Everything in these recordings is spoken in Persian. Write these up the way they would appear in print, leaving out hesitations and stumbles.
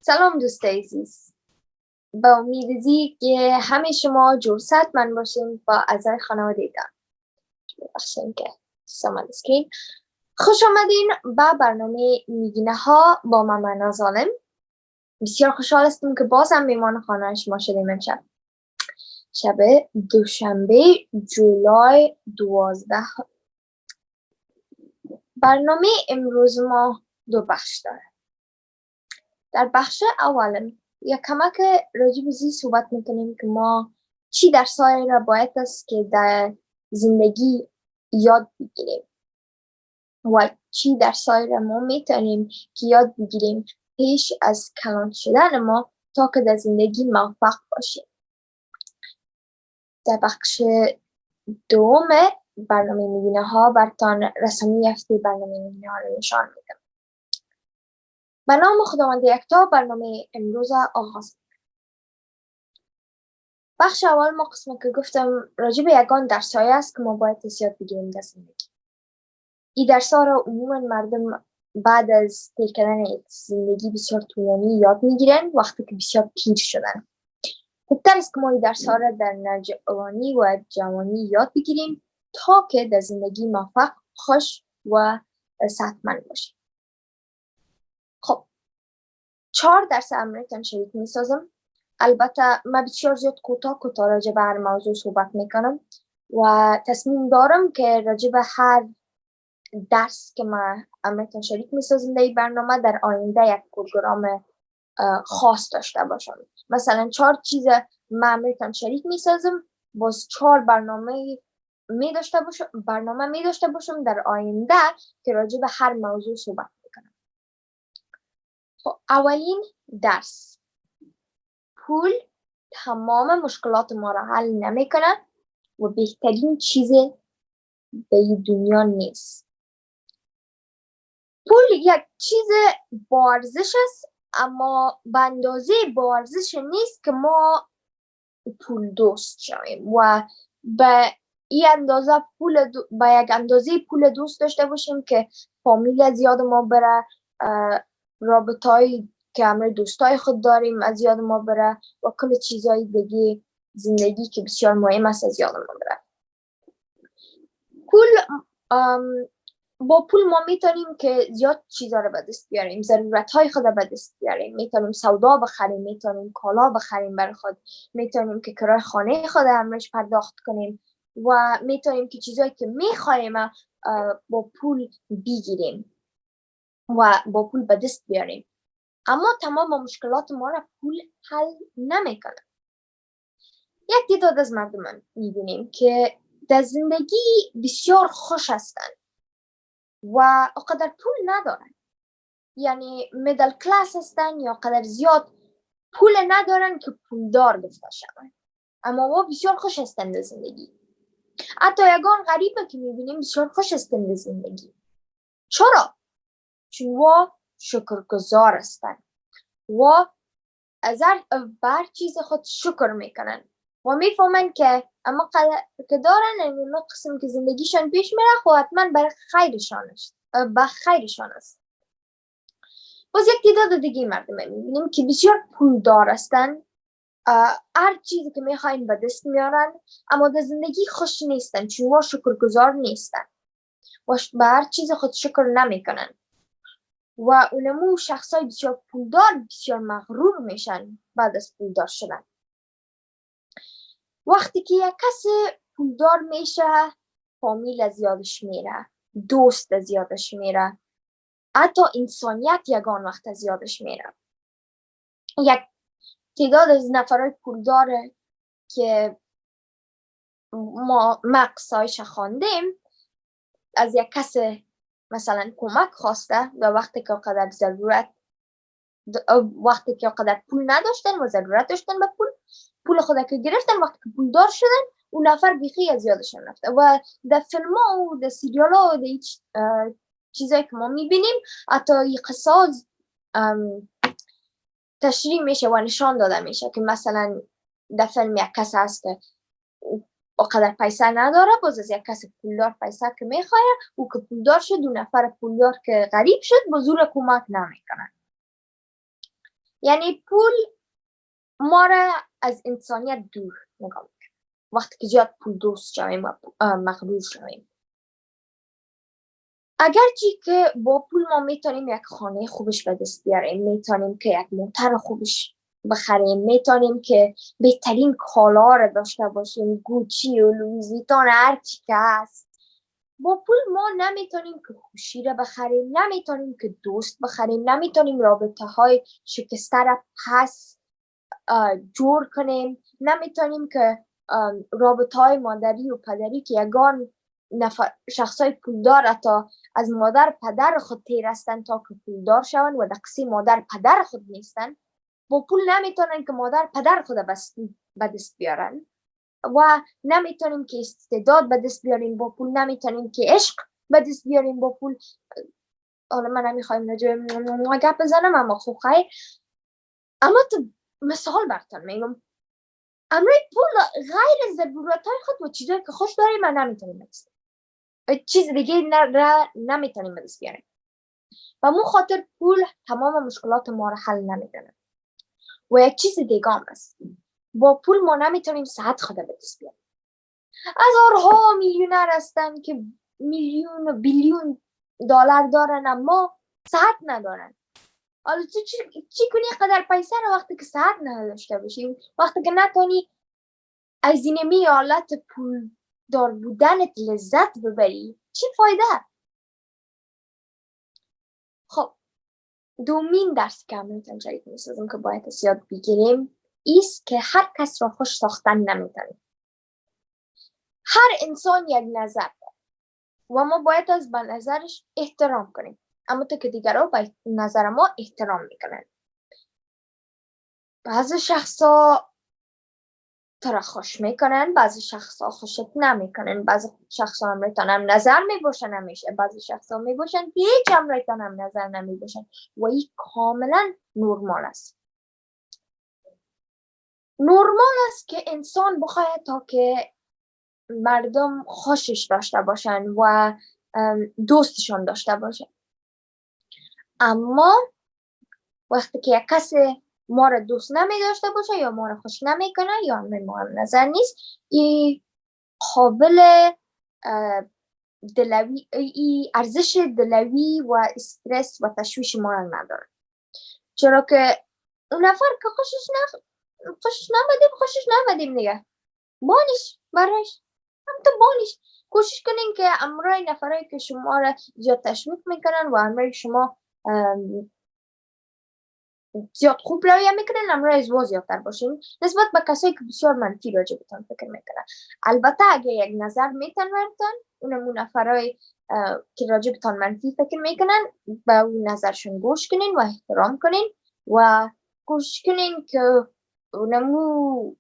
سلام دوستای عزیز، با امید که همه شما جورصحتمند باشین و اعضای خانواده دار. ببخشید که سامان اسکرین. خوش آمدین به برنامه نگینها با من مهناز عالم. بسیار خوشحال هستم که باز هم میهمان خانه شما شدیم امشب. شب دوشنبه جولای 12. برنامه امروز ما دو بخش داره. در بخش اولم یک کمک راجع به زی صحبت میکنیم که ما چی درسایی را باید است که در زندگی یاد بگیریم و چی درسایی را ما میتونیم که یاد بگیریم پیش از کلان شدن ما تا که در زندگی موفق باشیم. در بخش دوم برنامه نگینها براتان رسمی هفته برنامه نگینها را نشان میدم. به نام خداوند یکتا برنامه امروز آغاز میکنم. بخش اول ما قسمت که گفتم راجع به یگان درسایی است که ما باید یاد بگیریم در زندگی. این درس‌ها را عموما مردم بعد از طی کردن زندگی بسیار طولانی یاد میگیرن وقتی که بسیار پیر شدن. خوبتر است که ما این درس‌ها را در نوجوانی و جوانی یاد بگیریم تا که در زندگی موفق، خوش و صحتمند باشیم. خب 4 درس امریکن شریک میسازم. البته من بسیار زیاد کوتاه راجع به هر موضوع صحبت میکنم و تصمیم دارم که راجع به هر درس که من امریکن شریک میسازم در این برنامه در آینده یک پروگرام خاص داشته باشم. مثلا 4 چیز من امریکن شریک میسازم، باز 4 برنامه می داشته باشم در آینده که راجع به هر موضوع صحبت میکنم. خب اولین درس، پول تمام مشکلات ما را حل نمیکنه و بهترین چیز به دنیا نیست. پول یک چیز با ارزش است، اما به اندازه با ارزش نیست که ما پول دوست شویم و به یک اندازه پول دوست داشته باشیم که فامیل از یاد ما بره، رابطه‌ای که همراه دوستای خود داریم از یاد ما بره و کل چیزهای دیگه زندگی که بسیار مهم است از یاد ما بره. با پول ما میتونیم که زیاد چیزا رو به دست بیاریم، ضرورتهای خود رو به دست بیاریم، میتونیم سودا بخریم، میتونیم کالا بخریم برای خود، میتونیم که کرایه خانه خود همش پرداخت کنیم و میتونیم که چیزایی که میخوایم با پول بگیریم و با پول به دست بیاریم. اما تمام مشکلات ما را پول حل نمیکنه. یک تعداد از مردم میبینیم که در زندگی بسیار خوش هستند و اقدر پول ندارن، یعنی میدل کلاس هستن یا قدر زیاد پول ندارن که پولدار گفته شوند، اما ما بسیار خوش هستن در زندگی. حتی یگان غریبه که میبینیم بسیار خوش هستن در زندگی. چرا؟ چون و شکرگزار هستن و از بر چیز خود شکر میکنن و میفهمن که اما که دارن این قسم که زندگیشان پیش میره خب حتما برای خیرشان است. باز یک تعداد دیگه مردم میبینیم که بسیار پولدار هستن، هر چیزی که میخواین به دست میارن، اما در زندگی خوش نیستن چون و شکرگزار نیستن و به هر چیز خود شکر نمیکنن و اونمو شخصای بسیار پولدار بسیار مغرور میشن بعد از پولدار شدن. وقتی که یک کس پولدار میشه فامیل از یادش میره، دوست از یادش میره، حتی انسانیت یگان وقت از یادش میره. یک تعداد از نفرهای پولداره که ما مقصایش خوندیم از یک کس مثلا کمک خواسته و وقتی که قدر پول نداشتن و ضرورت داشتن به پول خود که گرفتن، وقتی که پولدار شدن اون نفر بیخی از یادشون رفته و در فیلم ها و در سریال ها و در چیزایی که ما میبینیم حتی این قصاص تشریح میشه و نشان داده میشه که مثلا در فیلم یک کس هست که اقدر پیسه نداره، باز از یک کس پولدار پیسه که میخواه او که پولدار شد، دو نفر پولدار که غریب شد با زور کمک نمیکنن. یعنی پول ما را از انسانیت دور نگاه میکنه. وقتی که زیاد پول دوست شویم و مغرور شویم، اگرچه که با پول ما میتونیم یک خانه خوبش به دست بیاریم، میتونیم که یک موتر خوبش بخریم، میتونیم که بهترین کالا را داشته باشیم، گوچی و لوئیس ویتون هر چی که هست. با پول ما نمیتونیم که خوشی را بخریم، نمیتونیم که دوست بخریم، نمیتونیم رابطه های شکسته را پس جور کنیم، نمیتونیم که رابطه های مادری و پدری که یگان شخصای پولدار تا از مادر پدر خود تیر هستن تا که پولدار شون و دقسی مادر پدر خود نیستن، با پول نمیتونن که مادر پدر خود به دست بیارن و نمیتونیم که استعداد به دست بیاریم با پول، نمیتونیم که عشق به دست بیاریم با پول. حالا من نمیخوایم راجع به گپ بزنم، اما خوب خیر، اما تو مثال براتون میگم. امروز پول غیر ضرورت های خود و چیزایی که خوش داریم من نمیتونیم بدست، چیز دیگه نمیتونیم بدست بیاریم و مو خاطر پول تمام مشکلات ما را حل نمیکنه. و یک چیز دیگه هم است، با پول ما نمیتونیم صحت خود بدست بیاریم. هزارها میلیونر هستن که میلیون و بیلیون دلار دارن اما صحت ندارن. حالا تو چی کنی قدر پیسه رو وقتی که صحت نداشته باشی، وقتی که نتونی از اینمی حالت پول دار بودنت لذت ببری، چی فایده؟ خب دومین درس که امروز جدید میسازم که باید از یاد بگیریم ایست که هر کس را خوش ساختن نمیتونیم. هر انسان یک نظر داره و ما باید از به نظرش احترام کنیم، اما تو که دیگرها به نظر ما احترام میکنن. بعضی شخصا تو را خوش میکنن، بعضی شخصا خوشت نمیکنن، بعضی شخصا امریتان هم نظر میباشن همیشه، بعضی شخصا میباشن که هیچ امریتان هم نظر نمیباشن و این کاملا نورمال است. نورمال است که انسان بخواهد تا که مردم خوشش داشته باشن و دوستشان داشته باشن، اما وقتی که یک کسی ما را دوست نمی داشته باشه یا ما را خوش نمی کنه یا ما هم نظر نیست، این قابل دلوی، ارزش دلوی و استرس و تشویش ما را نداره، چرا که اون نفر که خوشش نمدیم دیگه بانش برایش هم تو بانش. کوشش کنین که امرای نفرایی که شما را زیاد تشویق میکنن و امرای شما زیاد خوب رویه میکنن، امرای ازوا زیادتر باشین نسبت به کسایی که بسیار منفی راجع بهتون فکر میکنن. البته اگه یک نظر میتن براتون، اونمون نفرای که راجع بهتون منفی فکر میکنن به اون نظرشون گوش کنین و احترام کنین و کوشش کنین که اونمو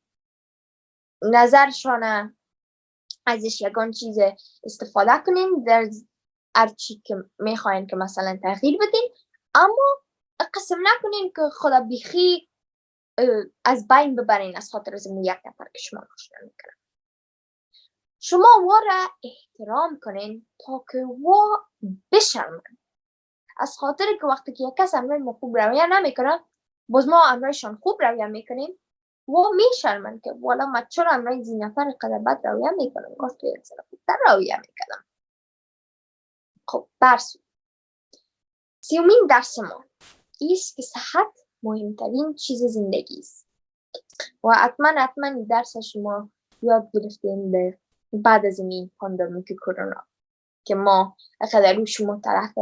نظرشان ازش یگان چیز استفاده کنین در هر چی که میخواین که مثلا تغییر بدین، اما قسم نکنین که خدا بیخی از بین ببرین از خاطر از یک نفر که شما خوش نمیکنن. شما وا را احترام کنین تا که وا بشرمن، از خاطر که وقتی که یک کس امرای ما خوب رویه نمیکنه باز ما امرایشان خوب رویه میکنیم و میشرمن که والا ما چرا امرای زی نفر قدر بد رویه میکنم، گفت که یک سر خوبتر رویه میکنم. خب درس سیومین درس ما ایست که صحت مهمترین چیز زندگی است و حتما این درس شما یاد گرفتیم بعد از این پاندمیک کرونا که ما قدر رو شما طرف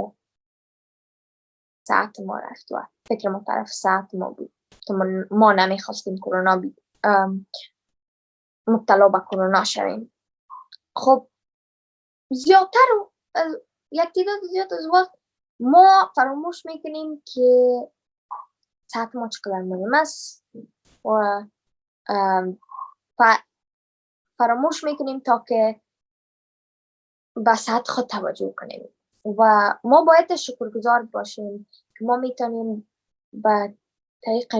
ساعت ما رفت و فکر ما طرف ساعت ما بود که ما نمیخواستیم کرونا مبتلا به کرونا شویم. خب زیادتر یک تعداد زیاد از وقت ما فراموش میکنیم که ساعت ما چقدر مهم است و فراموش میکنیم تا که به ساعت خود توجه کنیم و ما باید شکرگزار باشیم که ما میتونیم به طریق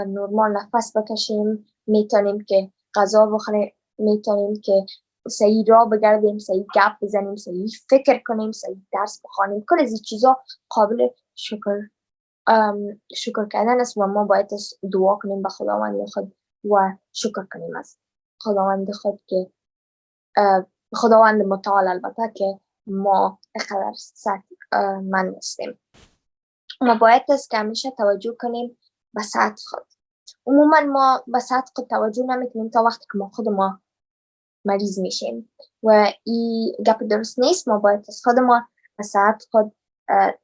نرمال نفس بکشیم، میتونیم که غذا بخوریم، میتونیم که صحیح راه بگردیم، صحیح گپ بزنیم، صحیح فکر کنیم، صحیح درس بخوانیم. کل از این چیزا قابل شکر کردن است و ما باید دعا کنیم به خداوند خود و شکر کنیم از خداوند خود که خداوند متعال البته که ما اقدر من هستیم. ما باید که همیشه توجه کنیم به سطح خود. عموما ما به سطح خود توجه نمیکنیم تا وقتی که ما مریض میشیم و این گپ درست نیست. ما باید از خود ما به سطح خود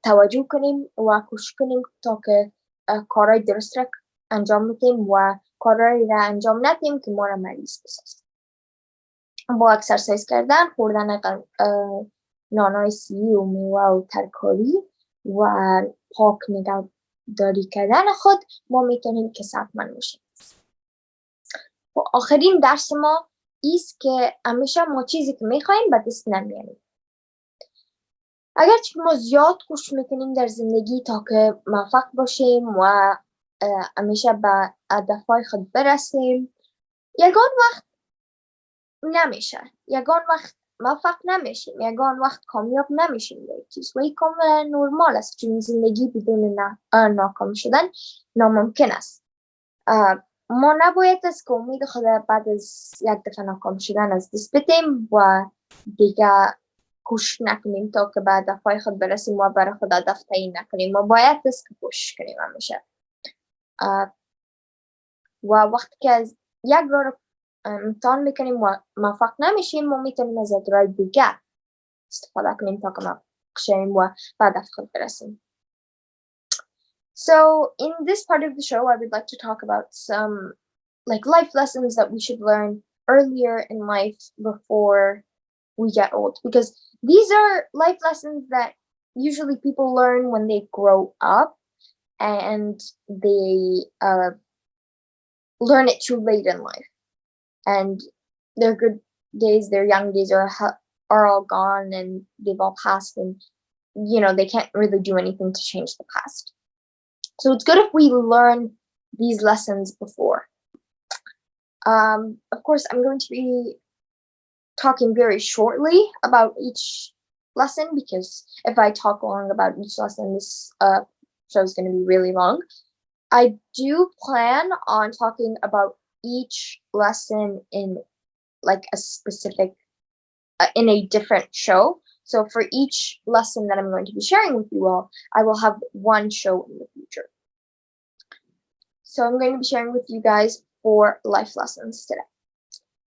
توجه کنیم و کوشش کنیم تا که کارهای درست را انجام میدیم و کارهایی را انجام ندیم که ما را مریض بسازد. با اکسرسایز کردن، خوردن نانای سیری و میوه و ترکاری و پاک نگهداری کردن خود ما میتونیم که صحتمند باشیم. و آخرین درس ما ایست که همیشه ما چیزی که میخوایم به دست نمیاریم. اگرچه ما زیاد کوشش میکنیم در زندگی تا که موفق باشیم و همیشه به هدفهای خود برسیم، یگان وقت نمیشه، یگان وقت موفق نمیشیم، یگان وقت کامیاب نمیشیم در چیز و این کاملا نرمال است، چون زندگی بدون ناکام شدن ناممکن است. ما نباید از که امید خود بعد از یک دفعه ناکام شدن از دست بدیم و دیگه کوشش نکنیم تا که به هدفهای خود برسیم و برای خود هدف تعیین نکنیم. ما باید از که کوشش کنیم همیشه و وقتی که از یک راه رو امتحان میکنیم و موفق نمیشیم، ما میتونیم از راه دیگه استفاده کنیم تا که موفق شیم و به هدف خود برسیم. So in this part of the show, I would like to talk about some life lessons that we should learn earlier in life before we get old, because these are life lessons that usually people learn when they grow up and they learn it too late in life, and their good days, their young days are all gone and they've all passed, and they can't really do anything to change the past. So it's good if we learn these lessons before. Of course, I'm going to be talking very shortly about each lesson, because if I talk long about each lesson, this show is going to be really long. I do plan on talking about each lesson in a specific, in a different show. So for each lesson that I'm going to be sharing with you all, I will have one show in the future. So I'm going to be sharing with you guys 4 life lessons today.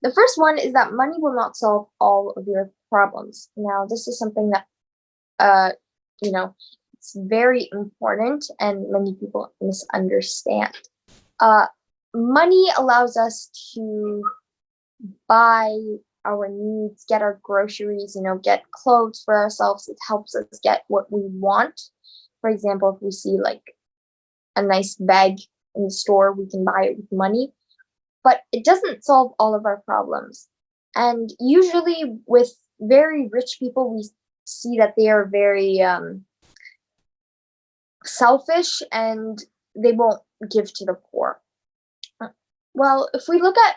The first one is that money will not solve all of your problems. Now, this is something that, it's very important and many people misunderstand. Money allows us to buy our needs, get our groceries, get clothes for ourselves. It helps us get what we want. For example, if we see a nice bag in the store, we can buy it with money. But it doesn't solve all of our problems. And usually with very rich people, we see that they are very selfish and they won't give to the poor. Well, if we look at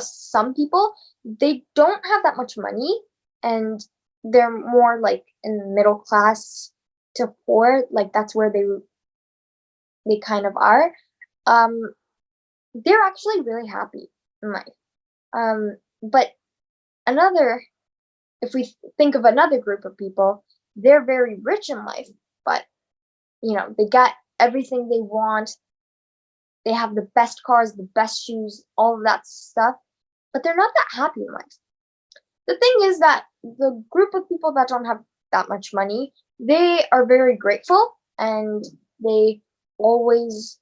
some people, they don't have that much money and they're more in middle class to poor, that's where they kind of are. They're actually really happy in life. But if we think of another group of people, they're very rich in life, but they got everything they want. They have the best cars, the best shoes, all of that stuff, but they're not that happy in life. The thing is that the group of people that don't have that much money, they are very grateful and they always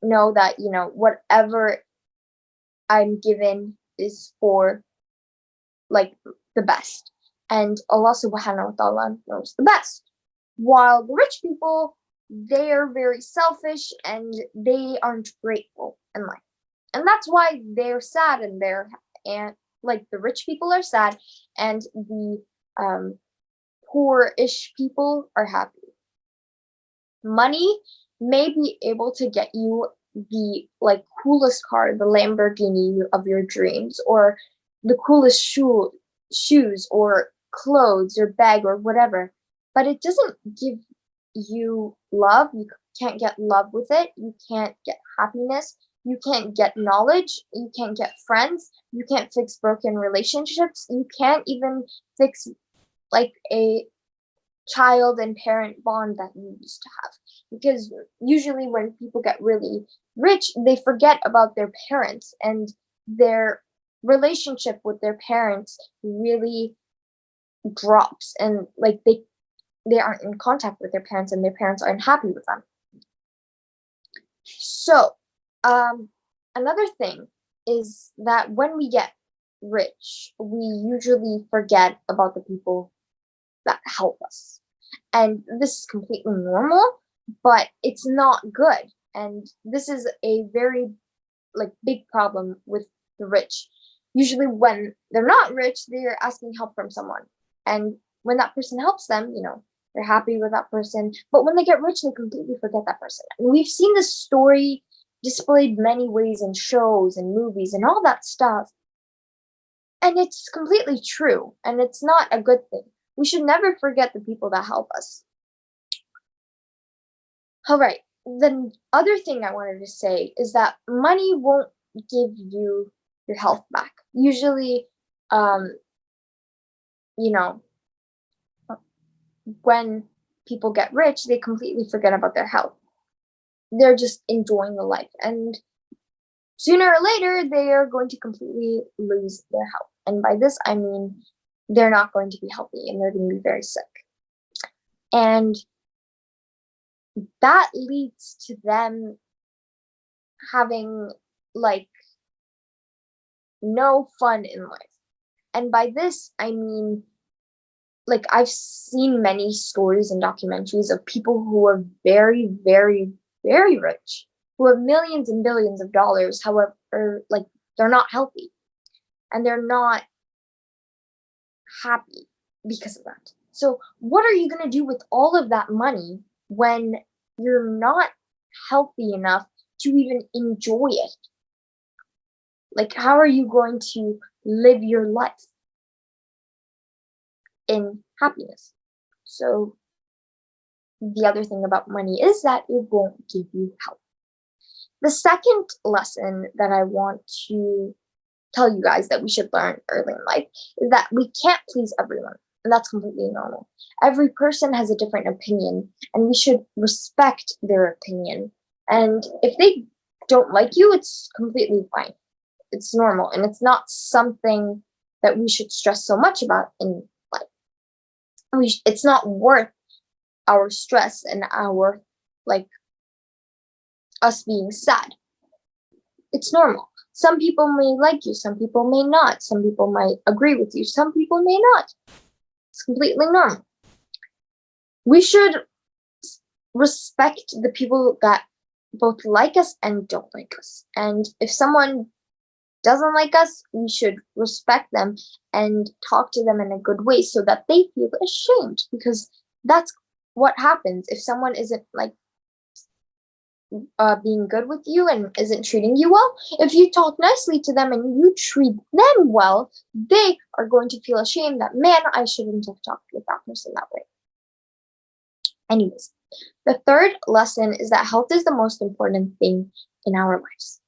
know that, whatever I'm given is for the best. And Allah subhanahu wa ta'ala knows the best. While the rich people, they are very selfish and they aren't grateful in life. And that's why they're sad and the rich people are sad and the poor-ish people are happy. Money may be able to get you the coolest car, the Lamborghini of your dreams, or the coolest shoes or clothes or bag or whatever, but it doesn't give you love. You can't get love with it. You can't get happiness. You can't get knowledge. You can't get friends. You can't fix broken relationships. You can't even fix like a child and parent bond that you used to have. Because usually when people get really rich, they forget about their parents, and their relationship with their parents really drops, and like they aren't in contact with their parents, and their parents aren't happy with them. So another thing is that when we get rich, we usually forget about the people that help us. And this is completely normal, but it's not good. And this is a very big problem with the rich. Usually when they're not rich, they're asking help from someone. And when that person helps them, they're happy with that person. But when they get rich, they completely forget that person. And we've seen this story displayed many ways in shows and movies and all that stuff. And it's completely true. And it's not a good thing. We should never forget the people that help us. All right. The other thing I wanted to say is that money won't give you your health back. Usually, when people get rich, they completely forget about their health. They're just enjoying the life. And sooner or later, they are going to completely lose their health. And by this, I mean they're not going to be healthy and they're going to be very sick. And that leads to them having no fun in life. And by this, I mean, I've seen many stories and documentaries of people who are very, very, very rich, who have millions and billions of dollars. However, they're not healthy and they're not happy because of that. So what are you going to do with all of that money when you're not healthy enough to even enjoy it? How are you going to live your life in happiness? So the other thing about money is that it won't give you health. The second lesson that I want to tell you guys that we should learn early in life is that we can't please everyone, and that's completely normal. Every person has a different opinion, and we should respect their opinion. And if they don't like you, it's completely fine. It's normal, and it's not something that we should stress so much about in life. It's not worth our stress and our us being sad. It's normal. Some people may like you, some people may not. Some people might agree with you, some people may not. It's completely normal. We should respect the people that both like us and don't like us. And if someone doesn't like us, we should respect them and talk to them in a good way so that they feel ashamed, because that's what happens if someone isn't being good with you and isn't treating you well. If you talk nicely to them and you treat them well, they are going to feel ashamed that, man, I shouldn't have talked with that person that way. Anyways, the third lesson is that health is the most important thing in our lives.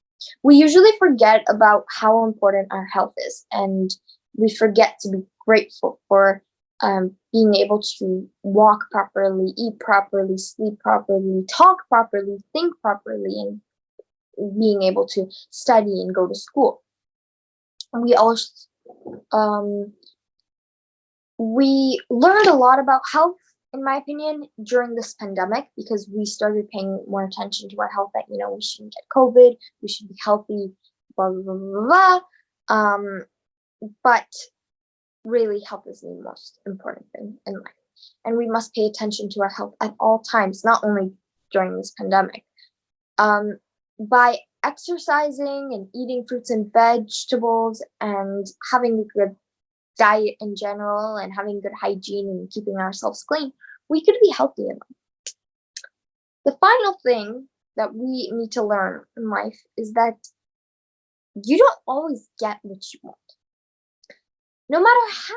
We usually forget about how important our health is, and we forget to be grateful for being able to walk properly, eat properly, sleep properly, talk properly, think properly, and being able to study and go to school. We also we learned a lot about health, in my opinion, during this pandemic, because we started paying more attention to our health, that we shouldn't get COVID, we should be healthy, blah blah blah blah. But really, health is the most important thing in life, and we must pay attention to our health at all times, not only during this pandemic. By exercising and eating fruits and vegetables and having a good diet in general and having good hygiene and keeping ourselves clean, we could be healthy in life. The final thing that we need to learn in life is that you don't always get what you want. No matter how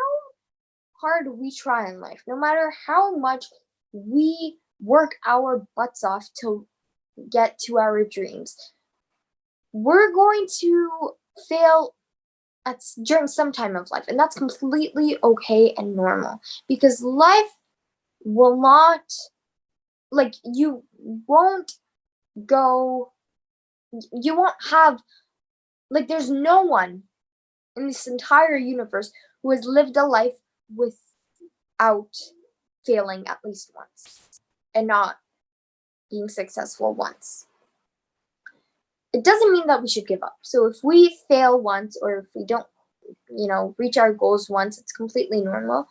hard we try in life, no matter how much we work our butts off to get to our dreams. We're going to fail during some time of life, and that's completely okay and normal, because life will not, like, you won't have, like, there's no one in this entire universe who has lived a life without failing at least once and not being successful once. It doesn't mean that we should give up. So if we fail once, or if we don't, reach our goals once, it's completely normal.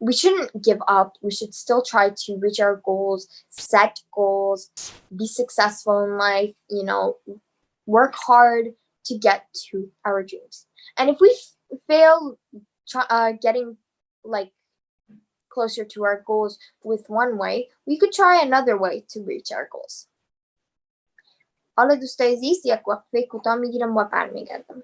We shouldn't give up. We should still try to reach our goals, set goals, be successful in life, work hard to get to our dreams. And if we fail getting like closer to our goals with one way, we could try another way to reach our goals. حالا دوستای عزیز یک وقفه کوتاه میگیرم و برمیگردم.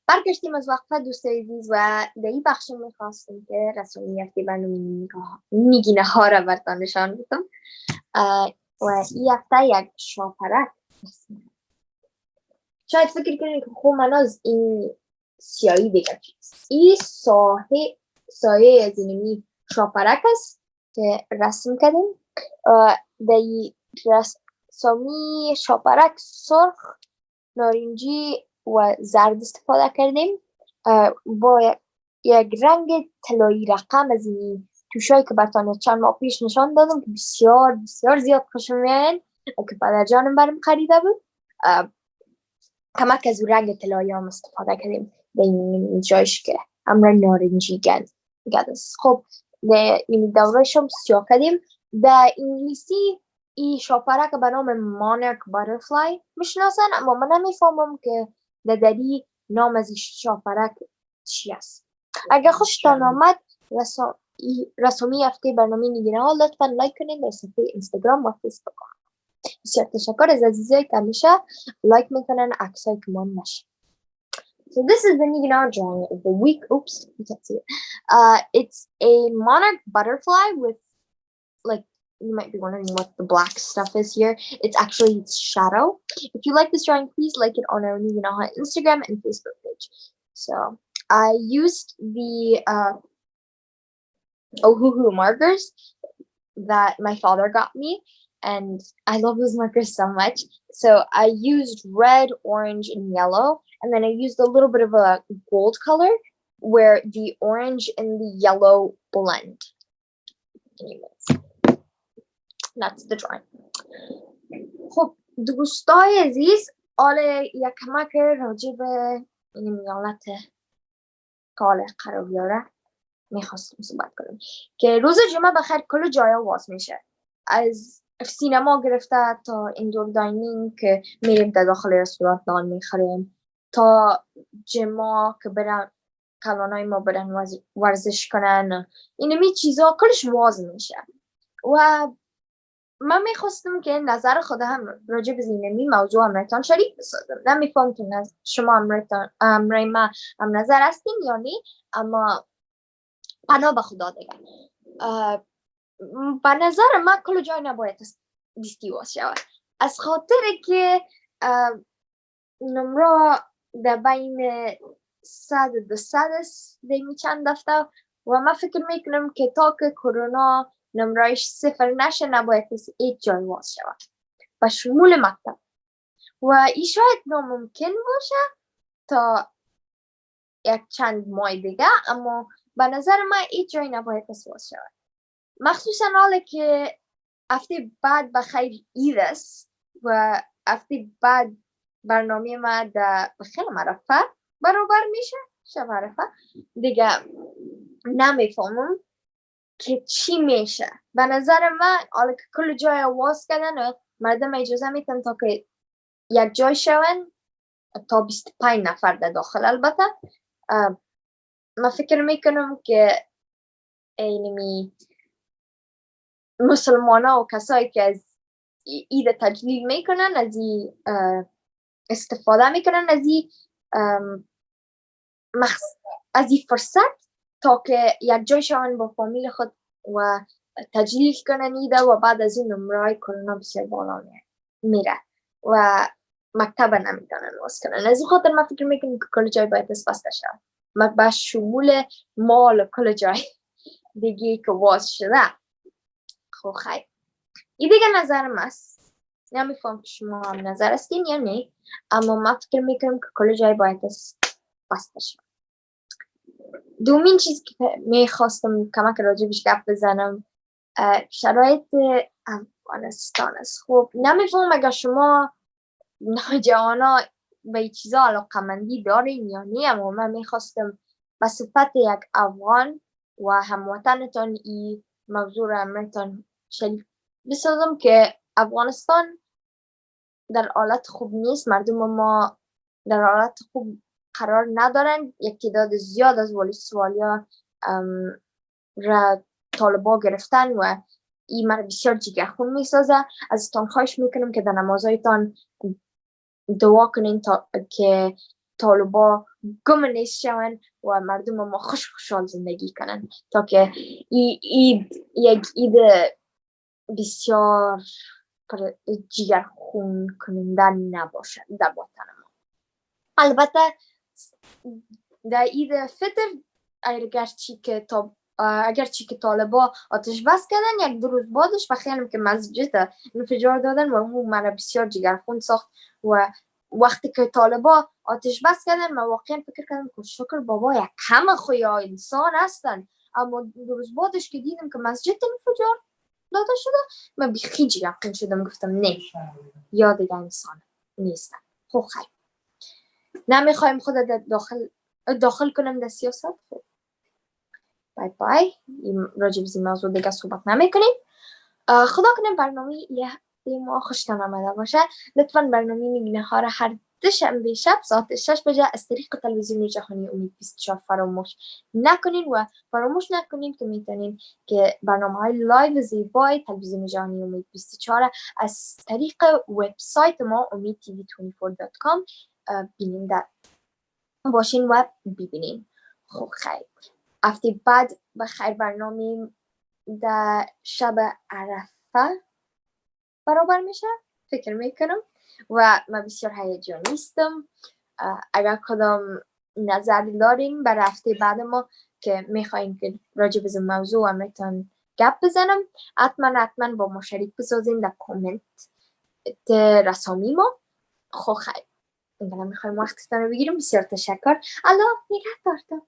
برگشتیم از وقفه دوستای عزیز و در این بخش میخواستیم که رسمیتی برنامه نگینه را براتان نشان بدم و این هفته یک شاپرک شاید فکر کنید که خب مهناز این سیاهی دیگه چیست. این سایه از اینمی شاپرک است که رسم کردیم. در این رسمی شاپرک سرخ، نارنجی و زرد استفاده کردیم با یک رنگ طلایی رقم از این توشایی که براتون چند ماه پیش نشان دادم که بسیار بسیار زیاد خوشم میاد که پدر جانم برام خریده بود. کمک از رنگ طلایی هم استفاده کردیم به این جایش که امر نارنجی گد است. خب این دورش هم سیاه کردیم. در انگلیسی این شاپرک به نام مانارک باترفلای میشناسن، اما من نمیفهمم که دری نام از این شاپرک چی است. اگر خوشتان آمد رسمی هفته برنامه نگینه ها لطفا لایک کنید در صفحه اینستاگرام و فیسبوک. بسیار تشکر از عزیزایی که همیشه لایک میکنن عکسای که من نشه. So this is the Neginaha drawing of the week. Oops, you can't see it. It's a monarch butterfly with, like, you might be wondering what the black stuff is here. It's actually its shadow. If you like this drawing, please like it on our Neginaha Instagram and Facebook page. So I used the Ohuhu markers that my father got me, and I love those markers so much. So I used red, orange, and yellow, and then I used a little bit of a gold color where the orange and the yellow blend. Anyways, that's the drawing. خب دوستای عزیز، آره یک کمک راجع به این میالت کال قراریاره میخواستم صحبت کنم که روز جمعه بخیر کل جایا واز میشه، از سینما گرفته تا ایندور داینینگ که میریم در داخل رستوران نان میخوریم، تا جمعه که برن کلانای ما برن ورزش کنن، اینمی چیزا کلش واز میشه. و من میخواستم که نظر خود هم راجع به اینمی موضوع امرتان شریک بسازم. نمیفهم که شما امرای ما هم نظر هستین یا نه، اما پناه به خدا دیگه به نظر من کل جای نباید دیستیواز شود، از خاطر که نمره در بین 100 و 200 است دیمی چند دفته و من فکر میکنم که تا که کرونا نمرهش 0 نشه نباید هیچ جای واز شود به شمول مکتب و این شاید ناممکن باشه تا یک چند ماه دیگه، اما به نظر من هیچ جای نباید واز شود، مخصوصا حالا که هفته بعد بخیر عید است و هفته بعد برنامه ما در خیلی مرفه برابر میشه شب عرفه دیگه. نمیفهمم که چی میشه. به نظر من حالا که کل جای واز کردن مردم اجازه میتن تا که یک جای شوند تا 25 نفر در داخل. البته من فکر میکنم که اینمی مسلمان ها و کسایی که از اید تجلیل میکنن از این استفاده میکنن از این فرصت تا که یک جای شوند با فامیل خود و تجلیل کنن ایده و بعد از این نمرای کرونا بسیار بالا میره و مکتب نمیتونن باز کنن. از این خاطر من فکر میکنم که کل جای باید بسته شد، با شمول مال و کل جای دیگه که باز شده. خب خیلی این دیگه نظرم است، نمیفهم که شما هم نظر استین یا نه، اما من فکر میکنم که کل جای باید بسته شد. دومین چیز که میخواستم کمک راجبش گپ بزنم شرایط افغانستان است. خب نمیفهم اگر شما نوجوانا به این چیزا علاقمندی دارین یا نه، اما من میخواستم به صفت یک افغان و هموطنتان این موضوع را امرتان شریک بسازم که افغانستان در حالت خوب نیست. مردم ما در حالت خوب قرار ندارن. یک تعداد زیاد از ولسوالیا را طالبا گرفتن و این مرا بسیار جگرخون میسازه. ازتان خواهش میکنم که در نمازهایتان دعا کنین تا که طالبا گم نیست شوند و مردم ما خوشحال زندگی کنن تا که یک عید بسیار جگرخون کننده نباشد در وطن ما. البته در عید فطر اگرچه که طالبا آتش بس کردن، یک دو روز بعدش و خیلی که مسجد انفجار دادن و اون مرا بسیار جگرخون ساخت. و وقتی که طالبا آتش بس کردن من واقعا فکر کردم که شکر بابا یک کم خویا انسان هستن، اما دو روز بعدش که دیدم که مسجد انفجار داده شده من بیخی جگرخون شدم، گفتم نه یا دیگه انسان نیستن. خب خیلی نمیخوایم خود داخل کنم در سیاست. خب بای بای، راجب این موضوع دیگه صحبت نمیکنیم. خدا کنه برنامه یه ما خوشتان آمده باشه. لطفاً برنامه نگینه‌ها را هر دوشنبه شب ساعت 6 بجه از طریق تلویزیون جهانی امید 24 فراموش نکنین و فراموش نکنین که میتونین که برنامه‌های لایو زیبای تلویزیون جهانی امید 24 از طریق وبسایت ما umeedtv24.com بینین در باشین و ببینین. خب خیلی هفته بعد بخیر برنامه در شب عرفه برابر میشه فکر میکنم و من بسیار هیجانی هستم. اگر کدام نظر دارین برای هفته بعد ما که میخواین که راجع به موضوع امرتان گپ بزنم، حتما با ما شریک بسازین در کامنت رسامی ما. خب خیلی اینقدر میخوایم وقتتان رو بگیرم. بسیار تشکر. الله نگهدارتان.